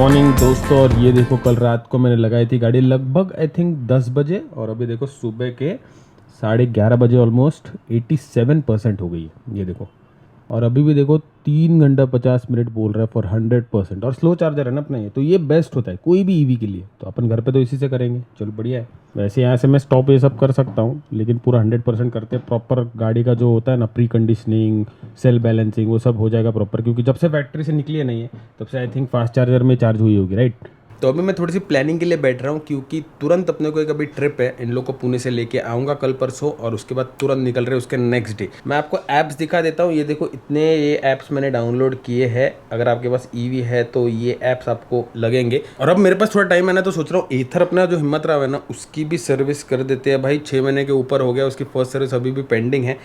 Morning दोस्तों। और ये देखो कल रात को मैंने लगाई थी गाड़ी लगभग आई थिंक 10 बजे, और अभी देखो सुबह के 11:30 बजे ऑलमोस्ट 87% हो गई है। ये देखो, और अभी भी देखो 3 घंटा 50 मिनट बोल रहा है फॉर 100%। और स्लो चार्जर है ना अपना, ये तो ये बेस्ट होता है कोई भी ईवी के लिए। तो अपन घर पे तो इसी से करेंगे, चलो बढ़िया है। वैसे यहाँ से मैं स्टॉप ये सब कर सकता हूँ, लेकिन पूरा 100% करते हैं प्रॉपर। गाड़ी का जो होता है ना, प्री कंडीशनिंग, सेल बैलेंसिंग, वो सब हो जाएगा प्रॉपर, क्योंकि जब से फैक्ट्री से निकली है नहीं है तब से आई थिंक फास्ट चार्जर में चार्ज हुई होगी, राइट। तो अभी मैं थोड़ी सी प्लानिंग के लिए बैठ रहा हूँ, क्योंकि तुरंत अपने को एक अभी ट्रिप है, इन लोग को पुणे से लेके आऊँगा कल परसों, और उसके बाद तुरंत निकल रहे उसके नेक्स्ट डे। मैं आपको ऐप्स दिखा देता हूँ। ये देखो, इतने ये ऐप्स मैंने डाउनलोड किए हैं। अगर आपके पास ईवी है तो ये ऐप्स आपको लगेंगे। और अब मेरे पास थोड़ा टाइम है ना, तो सोच रहा हूँ एथर अपना जो हिम्मत राव है ना, उसकी भी सर्विस कर देते हैं भाई। 6 महीने के ऊपर हो गया, उसकी फर्स्ट सर्विस अभी भी पेंडिंग है।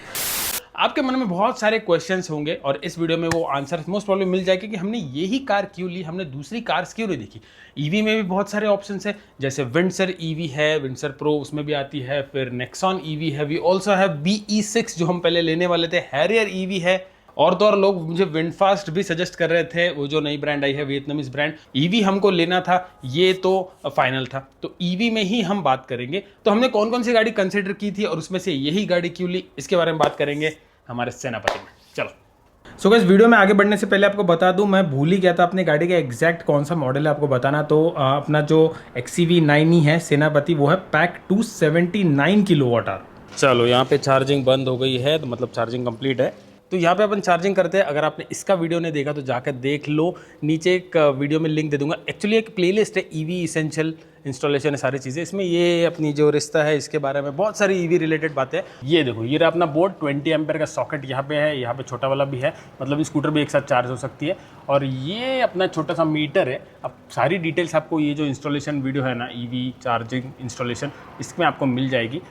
आपके मन में बहुत सारे क्वेश्चंस होंगे, और इस वीडियो में वो आंसर मोस्ट प्रॉब्लम मिल जाएगा कि हमने यही कार क्यों ली, हमने दूसरी कार्स क्यों नहीं देखी। ईवी में भी बहुत सारे ऑप्शंस है, जैसे विंडसर ईवी है, विंडसर प्रो उसमें भी आती है, फिर नेक्सॉन ईवी है, वी ऑल्सो है BE6 जो हम पहले लेने वाले थे, हैरियर ईवी है, और तो और लोग मुझे विंडफास्ट भी सजेस्ट कर रहे थे, वो जो नई ब्रांड आई है वियतनामीज ब्रांड। ईवी हमको लेना था, ये तो फाइनल था, तो ईवी में ही हम बात करेंगे। तो हमने कौन कौन सी गाड़ी कंसिडर की थी और उसमें से यही गाड़ी क्यों ली, इसके बारे में बात करेंगे हमारे सेनापति में। चलो सो गाइस, वीडियो में आगे बढ़ने से पहले आपको बता दूं, मैं भूल ही गया था अपने गाड़ी का एग्जैक्ट कौन सा मॉडल है आपको बताना। तो अपना जो XCV9 ही है सेनापति, वो है पैक 279 किलोवाट आवर। चलो यहाँ पे चार्जिंग बंद हो गई है, तो मतलब चार्जिंग कंप्लीट है। तो यहाँ पे अपन चार्जिंग करते हैं। अगर आपने इसका वीडियो नहीं देखा तो जाकर देख लो, नीचे एक वीडियो में लिंक दे दूंगा। एक्चुअली एक प्लेलिस्ट है ईवी इसेंशियल इंस्टॉलेशन है, सारी चीज़ें इसमें। ये अपनी जो रिश्ता है इसके बारे में बहुत सारी ईवी रिलेटेड बातें हैं। ये देखो, ये रहा अपना बोर्ड, 20 एम्पेयर का सॉकेट यहाँ पे है, यहाँ पे छोटा वाला भी है, मतलब स्कूटर भी एक साथ चार्ज हो सकती है। और ये अपना छोटा सा मीटर है। अब सारी डिटेल्स आपको ये जो इंस्टॉलेशन वीडियो है ना, ईवी चार्जिंग इंस्टॉलेशन, इसमें आपको मिल जाएगी।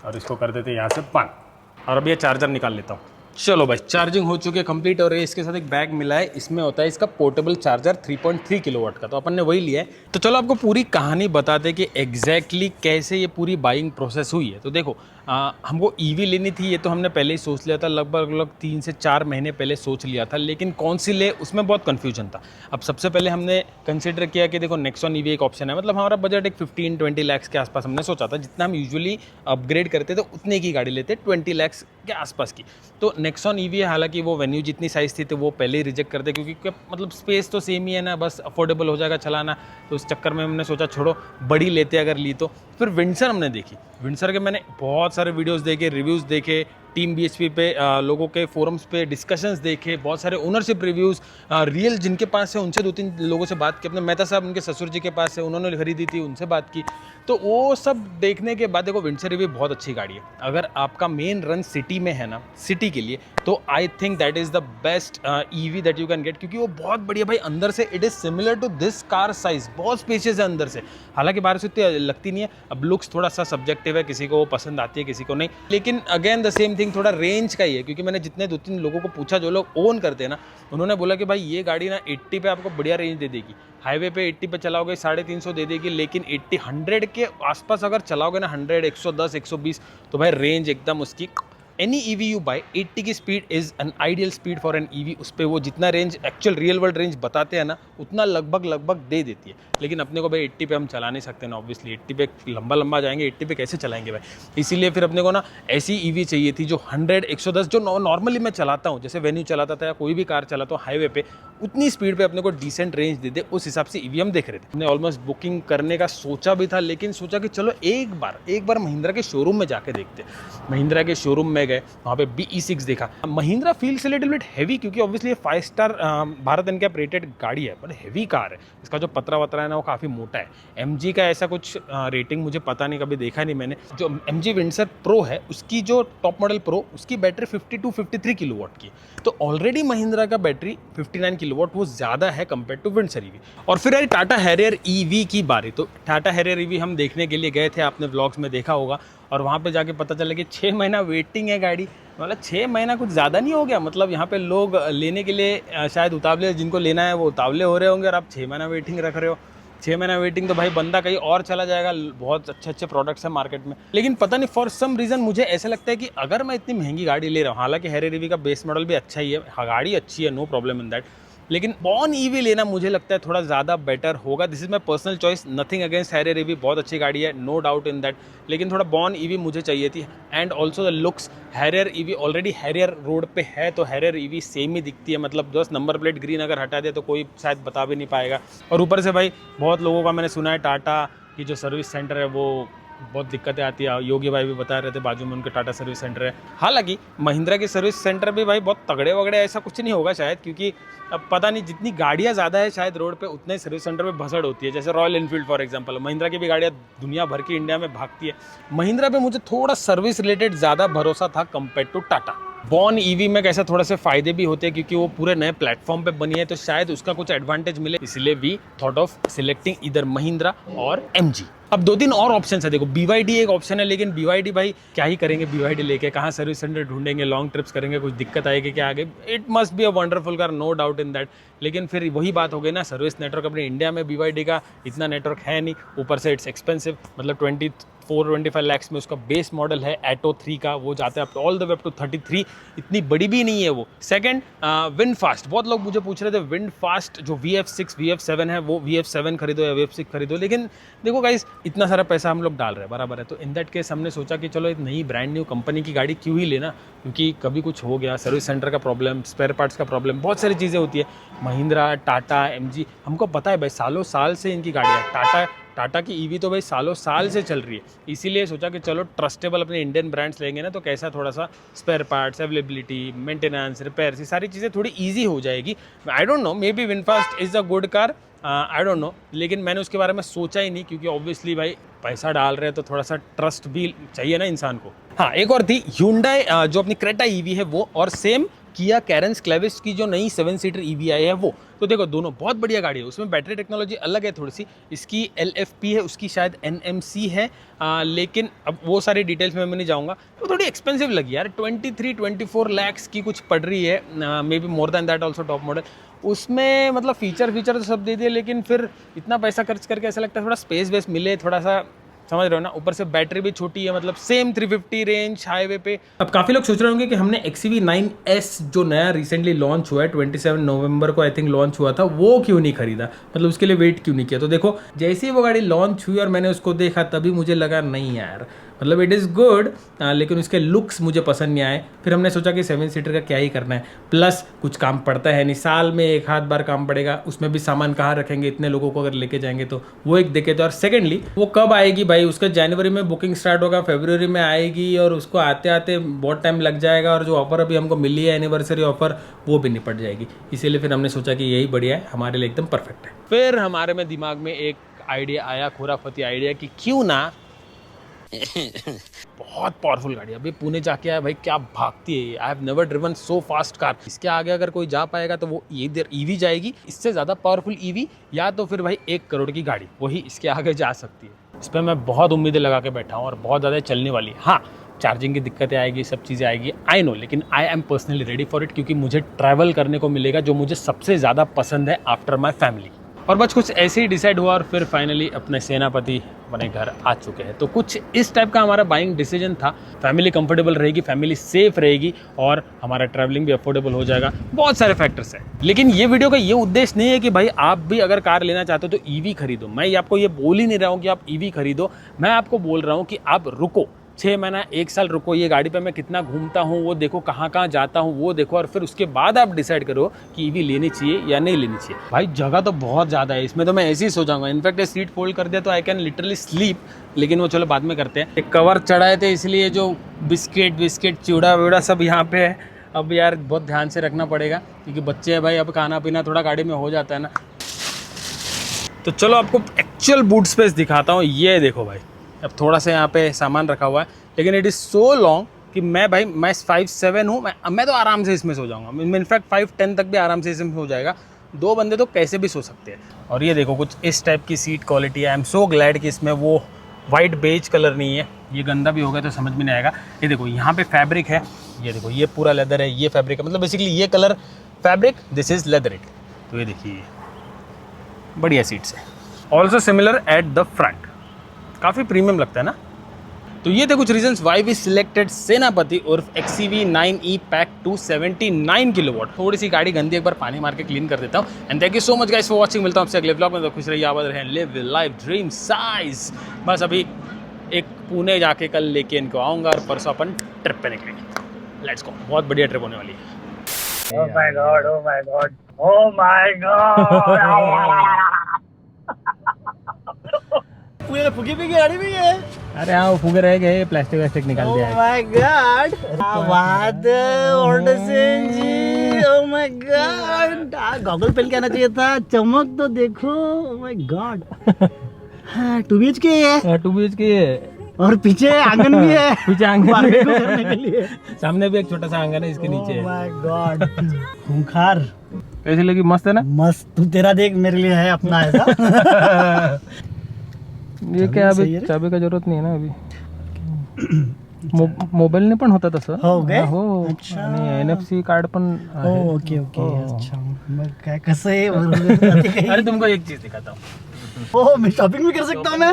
और इसको कर देते हैं यहाँ से बंद, और अब ये चार्जर निकाल लेता हूँ। चलो भाई, चार्जिंग हो चुकी है कंप्लीट। और इसके साथ एक बैग मिला है, इसमें होता है इसका पोर्टेबल चार्जर 3.3 किलोवाट का, तो अपन ने वही लिया है। तो चलो आपको पूरी कहानी बताते कि एग्जैक्टली कैसे ये पूरी बाइंग प्रोसेस हुई है। तो देखो, हमको ईवी लेनी थी, ये तो हमने पहले ही सोच लिया था, लगभग 3 से 4 महीने पहले सोच लिया था, लेकिन कौन सी ले उसमें बहुत कन्फ्यूजन था। अब सबसे पहले हमने कंसिडर किया कि देखो नेक्सॉन ईवी एक ऑप्शन है, मतलब हमारा बजट एक 15-20 लाख के आसपास हमने सोचा था। जितना हम यूजुअली अपग्रेड करते तो उतने की गाड़ी लेते, 20 लाख के आसपास की। तो नेक्सॉन ईवी है, हालांकि वो वेन्यू जितनी साइज़ थी तो वो पहले ही रिजेक्ट करते, क्योंकि मतलब स्पेस तो सेम ही है ना, बस अफोर्डेबल हो जाएगा चलाना। तो उस चक्कर में हमने सोचा छोड़ो, बड़ी लेते अगर ली तो। फिर विंडसर हमने देखी। विंडसर के मैंने बहुत सारे वीडियोस देखे, रिव्यूज़ देखे, टीम BHP पे लोगों के फोरम्स पे डिस्कशंस देखे, बहुत सारे ओनरशिप रिव्यूज़ रियल जिनके पास है उनसे 2-3 लोगों से बात की। अपने मेहता साहब उनके ससुर जी के पास है, उन्होंने खरीदी थी, उनसे बात की। तो वो सब देखने के बाद देखो, विंडसर ईवी बहुत अच्छी गाड़ी है। अगर आपका मेन रन सिटी में है ना, सिटी के लिए, तो I think that is the best EV that you can get, क्योंकि वो बहुत बढ़िया भाई। अंदर से it is similar to this car size, बहुत स्पेशियस है अंदर से। हालांकि बाहर से इतनी लगती नहीं है। अब लुक्स थोड़ा सा सब्जेक्टिव है, किसी को वो पसंद आती है, किसी को नहीं। लेकिन अगेन द सेम थिंग, थोड़ा रेंज का ही है, क्योंकि मैंने जितने 2-3 लोगों को पूछा जो लोग ओन करते हैं ना, उन्होंने बोला कि भाई ये गाड़ी ना 80 पे आपको बढ़िया रेंज दे देगी। हाईवे पे 80 पे चलाओगे 350 दे देगी, लेकिन 80-100 के आसपास अगर चलाओगे ना, 100, 110, 120, तो भाई रेंज एकदम उसकी। एनी ईवी यू बाय, 80 की speed is an ideal speed for an EV. उस पर वो जितना range actual real world range बताते हैं ना, उतना लगभग दे देती है। लेकिन अपने को भाई 80 पे हम चला नहीं सकते ना, ऑब्वियसली 80 पे लंबा जाएंगे, 80 पे कैसे चलाएंगे भाई। इसीलिए फिर अपने को ना ऐसी ईवी चाहिए थी जो 100, 110 जो नॉर्मली मैं चलाता हूँ, जैसे वेन्यू चलाता था या कोई भी कार चलाता हूँ हाईवे पे, उतनी स्पीड पे अपने को डिसेंट रेंज दे दे। उस हिसाब से ईवी हम देख रहे थे। हमने ऑलमोस्ट बुकिंग करने का सोचा भी था, लेकिन सोचा कि चलो एक बार महिंद्रा के शोरूम में जाके देखते। महिंद्रा के शोरूम में गए, वहाँ पे BE6 देखा। Mahindra feels a little bit heavy, क्योंकि obviously 5 star Bharat NCAP rated गाड़ी है, बट हैवी कार है। इसका जो पतरा वतरा है ना, वो काफ़ी मोटा है। MG का ऐसा कुछ रेटिंग मुझे पता नहीं, कभी देखा नहीं मैंने। जो MG विंडसर प्रो है, उसकी जो टॉप मॉडल प्रो, उसकी बैटरी 52-53 किलोवाट की। तो ऑलरेडी महिंद्रा का बैटरी 59 किलोवाट, वो ज़्यादा है कंपेयर टू विंडसर ईवी। और फिर आई टाटा हैरियर ईवी की बारी। तो टाटा हैरियर ईवी हम देखने के लिए गए थे, आपने व्लॉग्स में देखा होगा। और वहाँ पे जाके पता चला कि 6 महीना वेटिंग है गाड़ी। मतलब 6 महीना कुछ ज़्यादा नहीं हो गया? मतलब यहाँ पे लोग लेने के लिए शायद उतावले, जिनको लेना है वो उतावले हो रहे होंगे, और आप 6 महीना वेटिंग रख रहे हो। 6 महीना वेटिंग तो भाई बंदा कहीं और चला जाएगा। बहुत अच्छे प्रोडक्ट्स हैं मार्केट में, लेकिन पता नहीं फॉर सम रीज़न मुझे ऐसा लगता है कि अगर मैं इतनी महंगी गाड़ी ले रहा हूँ, हालांकि हैरियर ईवी का बेस मॉडल भी अच्छा ही है, गाड़ी अच्छी है, नो प्रॉब्लम इन दैट, लेकिन बॉर्न ईवी लेना मुझे लगता है थोड़ा ज़्यादा बेटर होगा। This is my personal choice, nothing against Harrier EV, बहुत अच्छी गाड़ी है, नो डाउट इन दैट, लेकिन थोड़ा बॉर्न ईवी मुझे चाहिए थी। And also the looks, Harrier EV already Harrier road पे है तो हैरियर ईवी सेम ही दिखती है, मतलब बस नंबर प्लेट ग्रीन अगर हटा दे तो कोई शायद बता भी नहीं पाएगा। और ऊपर से भाई बहुत लोगों का मैंने सुना है टाटा की जो सर्विस सेंटर है वो बहुत दिक्कतें आती है, योगी भाई भी बता रहे थे बाजू में उनके टाटा सर्विस सेंटर है। हालांकि महिंद्रा की सर्विस सेंटर भी भाई बहुत तगड़े वगड़े ऐसा कुछ नहीं होगा शायद, क्योंकि अब पता नहीं जितनी गाड़ियाँ ज़्यादा है शायद रोड पे उतने ही सर्विस सेंटर में भसड़ होती है। जैसे royal Enfield for example, Mahindra की भी गाड़ियाँ दुनिया भर की इंडिया में भागती है, महिंद्रा पे मुझे थोड़ा सर्विस रिलेटेड ज़्यादा भरोसा था compare to Tata. Born EV में कैसे थोड़े से फायदे भी होते हैं क्योंकि वो पूरे नए प्लेटफॉर्म पे बनी है तो शायद उसका कुछ एडवांटेज मिले, इसलिए वी थॉट ऑफ सिलेक्टिंग इधर महिंद्रा और एमजी। अब 2-3 और ऑप्शन है, देखो BYD एक ऑप्शन है, लेकिन BYD भाई क्या ही करेंगे BYD लेके, कहाँ सर्विस सेंटर ढूंढेंगे, लॉन्ग ट्रिप्स करेंगे, कुछ दिक्कत आएगी क्या आगे। It must be a wonderful car, no doubt in that, लेकिन फिर वही बात हो गई ना, सर्विस नेटवर्क अपने इंडिया में BYD का इतना नेटवर्क है नहीं, ऊपर से इट्स एक्सपेंसिव, मतलब 24-25 लाख में उसका बेस मॉडल है एटो 3 का, वो जाता है all the way up to 33, इतनी बड़ी भी नहीं है वो। सेकंड, विंडफास्ट, बहुत लोग मुझे पूछ रहे थे विंडफास्ट जो VF6 VF7 है वो VF7 खरीदो या VF6 खरीदो, लेकिन देखो गाइस इतना सारा पैसा हम लोग डाल रहे हैं बराबर है, तो इन दैट केस हमने सोचा कि चलो एक नई ब्रांड न्यू कंपनी की गाड़ी क्यों ही लेना, क्योंकि कभी कुछ हो गया, सर्विस सेंटर का प्रॉब्लम, स्पेयर पार्ट्स का प्रॉब्लम, बहुत सारी चीज़ें होती है। महिंद्रा, टाटा, MG, हमको पता है भाई सालों साल से इनकी गाड़ियाँ, टाटा की ईवी तो भाई सालों साल से चल रही है, इसीलिए सोचा कि चलो ट्रस्टेबल अपने इंडियन ब्रांड्स लेंगे ना तो कैसा थोड़ा सा spare parts, availability, maintenance, repairs, ये सारी चीज़ें थोड़ी ईजी हो जाएगी। I don't know, maybe VinFast is a good car, I don't know, लेकिन मैंने उसके बारे में सोचा ही नहीं क्योंकि ऑब्वियसली भाई पैसा डाल रहे हैं तो थोड़ा सा ट्रस्ट भी चाहिए ना इंसान को। हाँ, एक और थी Hyundai जो अपनी क्रेटा ईवी है वो, और सेम किया कैरेंस क्लेविस की जो नई 7 सीटर ईवी आई है वो। तो देखो दोनों बहुत बढ़िया गाड़ी है, उसमें बैटरी टेक्नोलॉजी अलग है थोड़ी सी, इसकी LFP है, उसकी शायद NMC है, लेकिन अब वो सारी डिटेल्स में मैं नहीं जाऊँगा। वो थोड़ी एक्सपेंसिव लगी यार, 23-24 लाख की कुछ पड़ रही है, may be more than that also top model. उसमें मतलब फीचर तो सब दे दिए, लेकिन फिर इतना पैसा खर्च करके ऐसा लगता है थोड़ा स्पेस वेस मिले, थोड़ा सा, समझ रहे हो ना, ऊपर से बैटरी भी छोटी है, मतलब सेम 350 रेंज हाईवे पे। अब काफ़ी लोग सोच रहे होंगे कि हमने XUV 9S जो नया रिसेंटली लॉन्च हुआ है, 27 नवंबर को आई थिंक लॉन्च हुआ था, वो क्यों नहीं खरीदा, मतलब उसके लिए वेट क्यों नहीं किया। तो देखो जैसे ही वो गाड़ी लॉन्च हुई और मैंने उसको देखा तभी मुझे लगा नहीं यार, मतलब इट इज़ गुड, लेकिन उसके लुक्स मुझे पसंद नहीं आए। फिर हमने सोचा कि 7 सीटर का क्या ही करना है, प्लस कुछ काम पड़ता है नहीं, साल में एक आध बार काम पड़ेगा, उसमें भी सामान कहाँ रखेंगे, इतने लोगों को अगर लेके जाएंगे तो वो एक देखे थे। और सेकेंडली वो कब आएगी भाई, उसका जनवरी में बुकिंग स्टार्ट होगा, फरवरी में आएगी और उसको आते आते बहुत टाइम लग जाएगा, और जो ऑफर अभी हमको मिली है एनिवर्सरी ऑफर वो भी निपट जाएगी, इसीलिए फिर हमने सोचा कि यही बढ़िया है, हमारे लिए एकदम परफेक्ट है। फिर हमारे में दिमाग में एक आइडिया आया, खुराफती आइडिया, कि क्यों ना बहुत पावरफुल गाड़ी, अभी पुणे जाके आया भाई, क्या भागती है, I have never driven so fast car. इसके आगे अगर कोई जा पाएगा तो वो इधर ईवी जाएगी, इससे ज़्यादा पावरफुल ईवी, या तो फिर भाई 1 करोड़ की गाड़ी, वही इसके आगे जा सकती है। इस पर मैं बहुत उम्मीदें लगा के बैठा हूँ और बहुत ज़्यादा चलने वाली है। हाँ, चार्जिंग की दिक्कतें आएगी, सब चीज़ें आएगी, आई नो, लेकिन I am personally ready for it, क्योंकि मुझे ट्रैवल करने को मिलेगा जो मुझे सबसे ज़्यादा पसंद है आफ्टर माई फैमिली। और बस कुछ ऐसे ही डिसाइड हुआ और फिर फाइनली अपने सेनापति अपने घर आ चुके हैं। तो कुछ इस टाइप का हमारा बाइंग डिसीजन था, फैमिली कंफर्टेबल रहेगी, फैमिली सेफ रहेगी और हमारा ट्रैवलिंग भी अफोर्डेबल हो जाएगा, बहुत सारे फैक्टर्स हैं। लेकिन ये वीडियो का ये उद्देश्य नहीं है कि भाई आप भी अगर कार लेना चाहते हो तो ईवी खरीदो। मैं आपको ये बोल ही नहीं रहा हूँ कि आप ईवी खरीदो, मैं आपको बोल रहा हूँ कि आप रुको, 6 महीना 1 साल रुको, ये गाड़ी पे मैं कितना घूमता हूँ वो देखो, कहाँ कहाँ जाता हूँ वो देखो, और फिर उसके बाद आप डिसाइड करो कि ईवी लेनी चाहिए या नहीं लेनी चाहिए। भाई जगह तो बहुत ज़्यादा है इसमें, तो मैं ऐसे ही सो जाऊँगा, इनफैक्ट सीट फोल्ड कर दिया तो आई कैन लिटरली स्लीप, लेकिन वो चलो बाद में करते हैं। एक कवर चढ़ाए थे इसलिए जो बिस्किट चिवड़ा विवड़ा सब यहाँ पे है, अब यार बहुत ध्यान से रखना पड़ेगा क्योंकि बच्चे हैं भाई, अब खाना पीना थोड़ा गाड़ी में हो जाता है ना। तो चलो आपको एक्चुअल बूट स्पेस दिखाता हूँ, ये देखो भाई, अब थोड़ा सा यहाँ पे सामान रखा हुआ है, लेकिन इट इज़ सो लॉन्ग कि मैं 5'7" हूँ, मैं तो आराम से इसमें सो जाऊँगा, इनफैक्ट 5'10" तक भी आराम से इसमें हो जाएगा, 2 बंदे तो कैसे भी सो सकते हैं। और ये देखो कुछ इस टाइप की सीट क्वालिटी है, आई एम सो ग्लैड कि इसमें वो वाइट बेज कलर नहीं है, ये गंदा भी होगा तो समझ में नहीं आएगा। ये देखो यहाँ पे फैब्रिक है, ये देखो ये पूरा लेदर है, ये फैब्रिक है, मतलब बेसिकली ये colour fabric, this is leather it. तो ये देखिए बढ़िया सीट्स है, also similar at the front, काफ़ी प्रीमियम लगता है ना। तो ये थे कुछ रीजंस वाई वी सिलेक्टेड सेनापति उर्फ XCV 9e पैक 279 किलोवाट। थोड़ी सी गाड़ी गंदी, एक बार पानी मार के क्लीन कर देता हूँ। And thank you so much guys for watching. मिलता हूँ आपसे अगले व्लॉग में। तो खुश रहिए, आबाद रहें, लिव लाइफ ड्रीम साइज। बस अभी एक पुणे जाके कल लेके इनको आऊँगा और परसों अपन ट्रिप पे निकलेंगे। लेट्स गो, बहुत बढ़िया ट्रिप होने वाली है। Oh my god, oh my god, oh my god. पूरे फुगी भी गाड़ी भी है। अरे हाँ, वो फुगे रह गए, प्लास्टिक व्लास्टिक निकाल Oh दिया। my god. आवाज ऑर्डर जी। Oh my god. गॉगल पहन के आना चाहिए था, चमक तो देखो। Oh my god. हाँ, 2 BHK है। 2 BHK है और पीछे आंगन भी है। पीछे आंगन पार्किंग करने के लिए। सामने भी एक छोटा सा आंगन है, इसके नीचे। Oh my god. खूंखार। कैसी लगी? मस्त है ना? मस्त। तू तेरा देख, मेरे लिए है अपना ऐसा। ये क्या सही है अभी रे। चाबी का जरूरत नहीं है ना अभी? मोबाईल ने पण होता तसं. हो गए? हो. अच्छा. आणि NFC कार्ड पण आहे. ओ ओके ओके हो. अच्छा मग काय कसं आहे? अरे तुमको एक चीज दिखाता हूँ. ओ मैं शॉपिंग भी कर सकता हूँ मैं?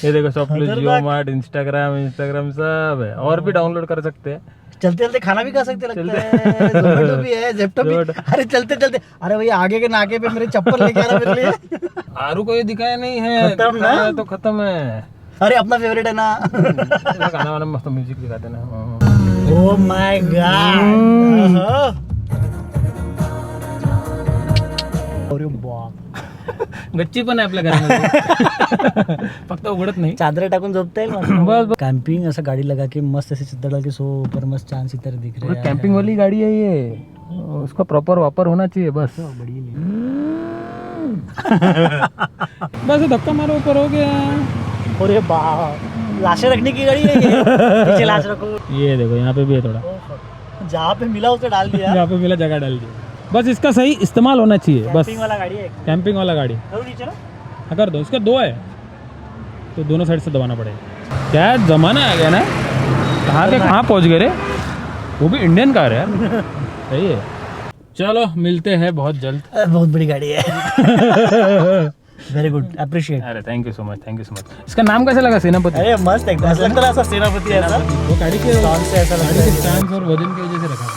ये देखो, शॉपक्लूज, खतरनाक. जियो मार्ट, इंस्टाग्राम सब है, और भी डाउनलोड कर सकते हैं. चलते चलते खाना भी खा सकते लगता है। जोमेटो भी है, जेप्टो भी। Zomato. अरे चलते चलते, अरे भैया आगे के नाके पे मेरे चप्पल लेके आ रहा मेरे लिए। आरू को ये दिखाया नहीं है. खत्म ना? दिखाया तो खत्म है. अरे अपना फेवरेट है ना। गाना वाना मस्त म्यूजिक दिखाते ना. Oh my God. अरे बाप, गच्ची पण आहे आपल्या घरामध्ये. फक्त उघडत नाही. चादर टाकून झोपता येईल बस, मस्त. कैंपिंग ऐसा गाड़ी लगा के मस्त ऐसे चादर डाल के सो, ऊपर मस्त चांद सितारे दिख रहे हैं। कैंपिंग वाली गाड़ी है ये, उसका प्रॉपर वापर होना चाहिए बस. बस धक्का मारो, ऊपर हो गया. अरे बाप, लाशें रखने की गाड़ी है ये। पीछे लाश रखो। ये देखो, यहाँ पे भी है थोड़ा. जहाँ पे मिला उसे डाल दिया। जहाँ पे मिला जगह डाल दी. बस इसका सही इस्तेमाल होना चाहिए बस. कैंपिंग वाला गाड़ी है। कैंपिंग वाला गाड़ी. करो नीचे ना। हाँ, कर दो. इसका 2 है तो दोनों साइड से दबाना पड़ेगा. क्या जमाना आ गया ना, कहाँ के कहाँ पहुँच गए रे. वो भी इंडियन कार है यार. सही है. चलो मिलते हैं बहुत जल्द. बहुत बड़ी गाड़ी है। Very good, appreciate. अरे thank you so much, thank you so much. इसका नाम कैसा लगा? सेनापति. अरे मस्त एकदम, ऐसा लगता है ऐसा सेनापति ऐसा। वो गाड़ी के कौन से ऐसा लगता है? स्टैंड और वजन की वजह से रखा है.